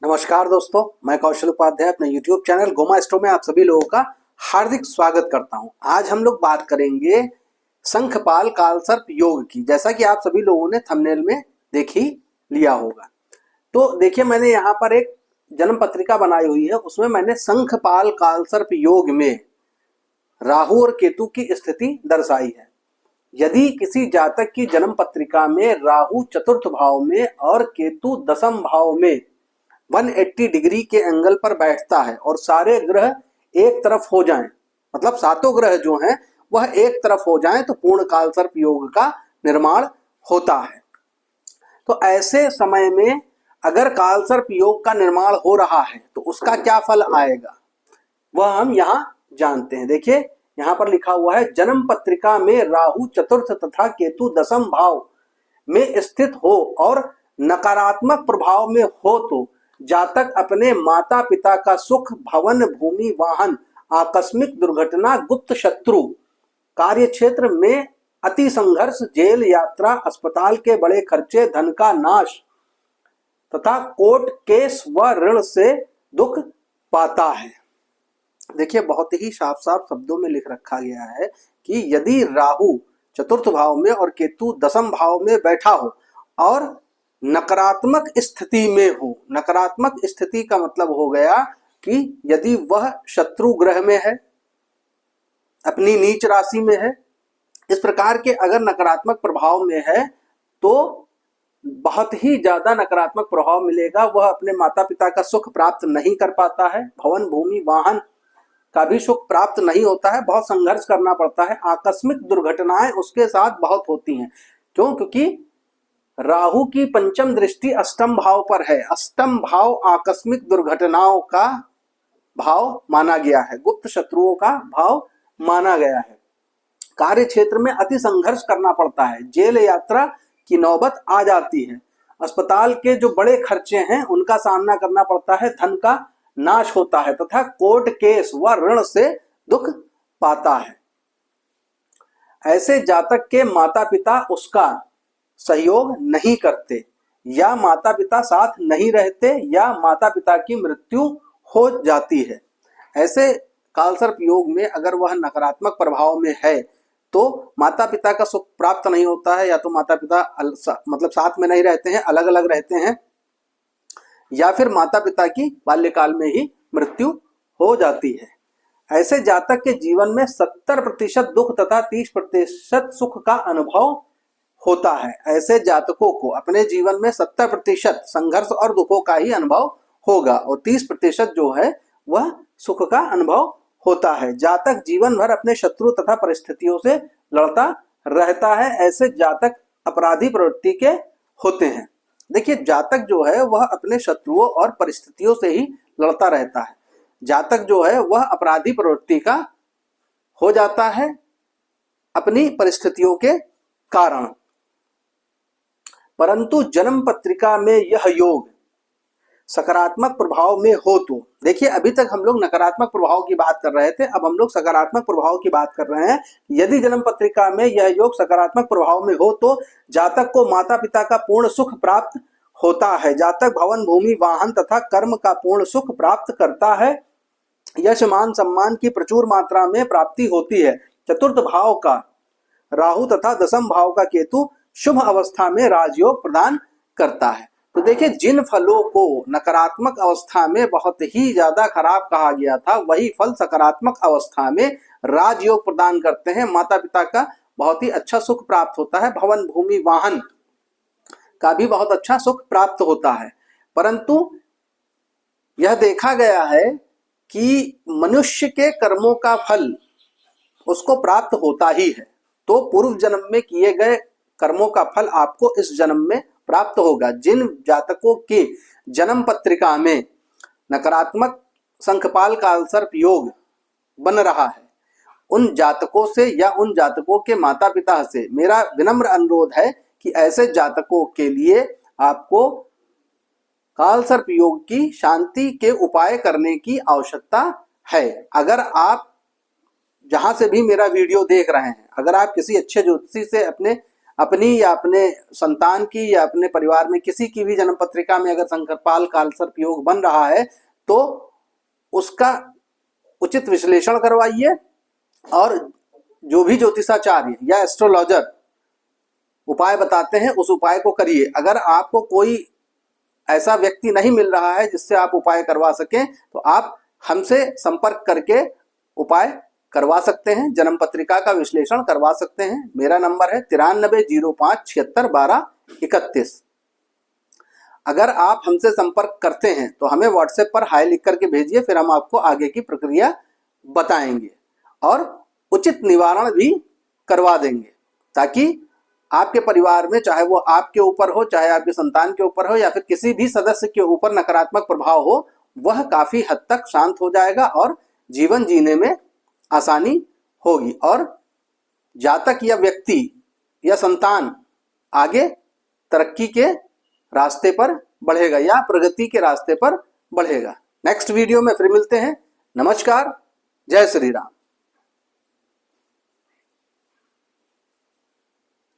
नमस्कार दोस्तों, मैं कौशल उपाध्याय अपने YouTube चैनल गोमा स्टो में आप सभी लोगों का हार्दिक स्वागत करता हूं। आज हम लोग बात करेंगे शंखपाल कालसर्प योग की। जैसा कि आप सभी लोगों ने थंबनेल में देख ही लिया होगा। तो देखिए, मैंने यहाँ पर एक जन्म पत्रिका बनाई हुई है, उसमें मैंने शंखपाल कालसर्प योग में राहु और केतु की स्थिति दर्शाई है। यदि किसी जातक की जन्म पत्रिका में राहु चतुर्थ भाव में और केतु दशम भाव में 180 डिग्री के एंगल पर बैठता है और सारे ग्रह एक तरफ हो जाएं, मतलब सातों ग्रह जो हैं वह एक तरफ हो जाएं, तो पूर्ण कालसर्प योग का निर्माण होता है। तो ऐसे समय में अगर कालसर्प योग का निर्माण हो रहा है तो उसका क्या फल आएगा, वह हम यहाँ जानते हैं। देखिए, यहाँ पर लिखा हुआ है, जन्म पत्रिका में राहु चतुर्थ तथा केतु दशम भाव में स्थित हो और नकारात्मक प्रभाव में हो तो जातक अपने माता पिता का सुख, भवन, भूमि, वाहन, आकस्मिक दुर्घटना, गुप्त शत्रु, कार्य क्षेत्र में अति संघर्ष, जेल यात्रा, अस्पताल के बड़े खर्चे, धन का नाश तथा कोर्ट केस व ऋण से दुख पाता है। देखिए, बहुत ही साफ साफ शब्दों में लिख रखा गया है कि यदि राहु चतुर्थ भाव में और केतु दशम भाव में बैठा हो और नकारात्मक स्थिति में हो, नकारात्मक स्थिति का मतलब हो गया कि यदि वह शत्रु ग्रह में है, अपनी नीच राशि में है, इस प्रकार के अगर नकारात्मक प्रभाव में है तो बहुत ही ज्यादा नकारात्मक प्रभाव मिलेगा। वह अपने माता पिता का सुख प्राप्त नहीं कर पाता है, भवन, भूमि, वाहन का भी सुख प्राप्त नहीं होता है, बहुत संघर्ष करना पड़ता है। आकस्मिक दुर्घटनाएं उसके साथ बहुत होती हैं। क्यों? क्योंकि राहु की पंचम दृष्टि अष्टम भाव पर है। अष्टम भाव आकस्मिक दुर्घटनाओं का भाव माना गया है, गुप्त शत्रुओं का भाव माना गया है। कार्य क्षेत्र में अति संघर्ष करना पड़ता है, जेल यात्रा की नौबत आ जाती है, अस्पताल के जो बड़े खर्चे हैं उनका सामना करना पड़ता है, धन का नाश होता है तथा कोर्ट केस व ऋण से दुख पाता है। ऐसे जातक के माता पिता उसका सहयोग नहीं करते, या माता पिता साथ नहीं रहते, या माता पिता की मृत्यु हो जाती है। ऐसे कालसर्प योग में अगर वह नकारात्मक प्रभाव में है तो माता पिता का सुख प्राप्त नहीं होता है, या तो माता पिता मतलब साथ में नहीं रहते हैं, अलग अलग रहते हैं, या फिर माता पिता की बाल्यकाल में ही मृत्यु हो जाती है। ऐसे जातक के जीवन में 70% दुख तथा 30% सुख का अनुभव होता है। ऐसे जातकों को अपने जीवन में 70% संघर्ष और दुखों का ही अनुभव होगा और 30% जो है वह सुख का अनुभव होता है। जातक जीवन भर अपने शत्रु तथा परिस्थितियों से लड़ता रहता है। ऐसे जातक अपराधी प्रवृत्ति के होते हैं। देखिए, जातक जो है वह अपने शत्रुओं और परिस्थितियों से ही लड़ता रहता है। जातक जो है वह अपराधी प्रवृत्ति का हो जाता है अपनी परिस्थितियों के कारण। परंतु जन्म पत्रिका में यह योग सकारात्मक प्रभाव में हो तो, देखिए अभी तक हम लोग नकारात्मक प्रभाव की बात कर रहे थे, अब हम लोग सकारात्मक प्रभाव की बात कर रहे हैं। यदि जन्म पत्रिका में यह योग सकारात्मक प्रभाव में हो तो जातक को माता पिता का पूर्ण सुख प्राप्त होता है। जातक भवन, भूमि, वाहन तथा कर्म का पूर्ण सुख प्राप्त करता है। यश, मान, सम्मान की प्रचुर मात्रा में प्राप्ति होती है। चतुर्थ भाव का राहु तथा दशम भाव का केतु शुभ अवस्था में राजयोग प्रदान करता है। तो देखिए, जिन फलों को नकारात्मक अवस्था में बहुत ही ज्यादा खराब कहा गया था, वही फल सकारात्मक अवस्था में राजयोग प्रदान करते हैं। माता पिता का बहुत ही अच्छा सुख प्राप्त होता है, भवन, भूमि, वाहन का भी बहुत अच्छा सुख प्राप्त होता है। परंतु यह देखा गया है कि मनुष्य के कर्मों का फल उसको प्राप्त होता ही है। तो पूर्व जन्म में किए गए कर्मों का फल आपको इस जन्म में प्राप्त होगा। जिन जातकों के जन्म पत्रिका में नकारात्मक शंखपाल कालसर्प योग बन रहा है, उन जातकों से या उन जातकों के माता पिता से मेरा विनम्र अनुरोध है कि ऐसे जातकों के लिए आपको कालसर्प योग की शांति के उपाय करने की आवश्यकता है। अगर आप जहां से भी मेरा वीडियो देख रहे हैं, अगर आप किसी अच्छे ज्योतिषी से अपने अपनी या अपने संतान की या अपने परिवार में किसी की भी जन्म पत्रिका में अगर शंकरपाल कालसर्प योग बन रहा है तो उसका उचित विश्लेषण करवाइए और जो भी ज्योतिषाचार्य या एस्ट्रोलॉजर उपाय बताते हैं उस उपाय को करिए। अगर आपको कोई ऐसा व्यक्ति नहीं मिल रहा है जिससे आप उपाय करवा सकें तो आप हमसे संपर्क करके उपाय करवा सकते हैं, जन्म पत्रिका का विश्लेषण करवा सकते हैं। मेरा नंबर है 9305761231। अगर आप हमसे संपर्क करते हैं तो हमें व्हाट्सएप पर हाय लिख करके भेजिए, फिर हम आपको आगे की प्रक्रिया बताएंगे और उचित निवारण भी करवा देंगे, ताकि आपके परिवार में, चाहे वो आपके ऊपर हो, चाहे आपके संतान के ऊपर हो या फिर किसी भी सदस्य के ऊपर नकारात्मक प्रभाव हो, वह काफी हद तक शांत हो जाएगा और जीवन जीने में आसानी होगी और जातक या व्यक्ति या संतान आगे तरक्की के रास्ते पर बढ़ेगा या प्रगति के रास्ते पर बढ़ेगा। नेक्स्ट वीडियो में फिर मिलते हैं। नमस्कार, जय श्री राम।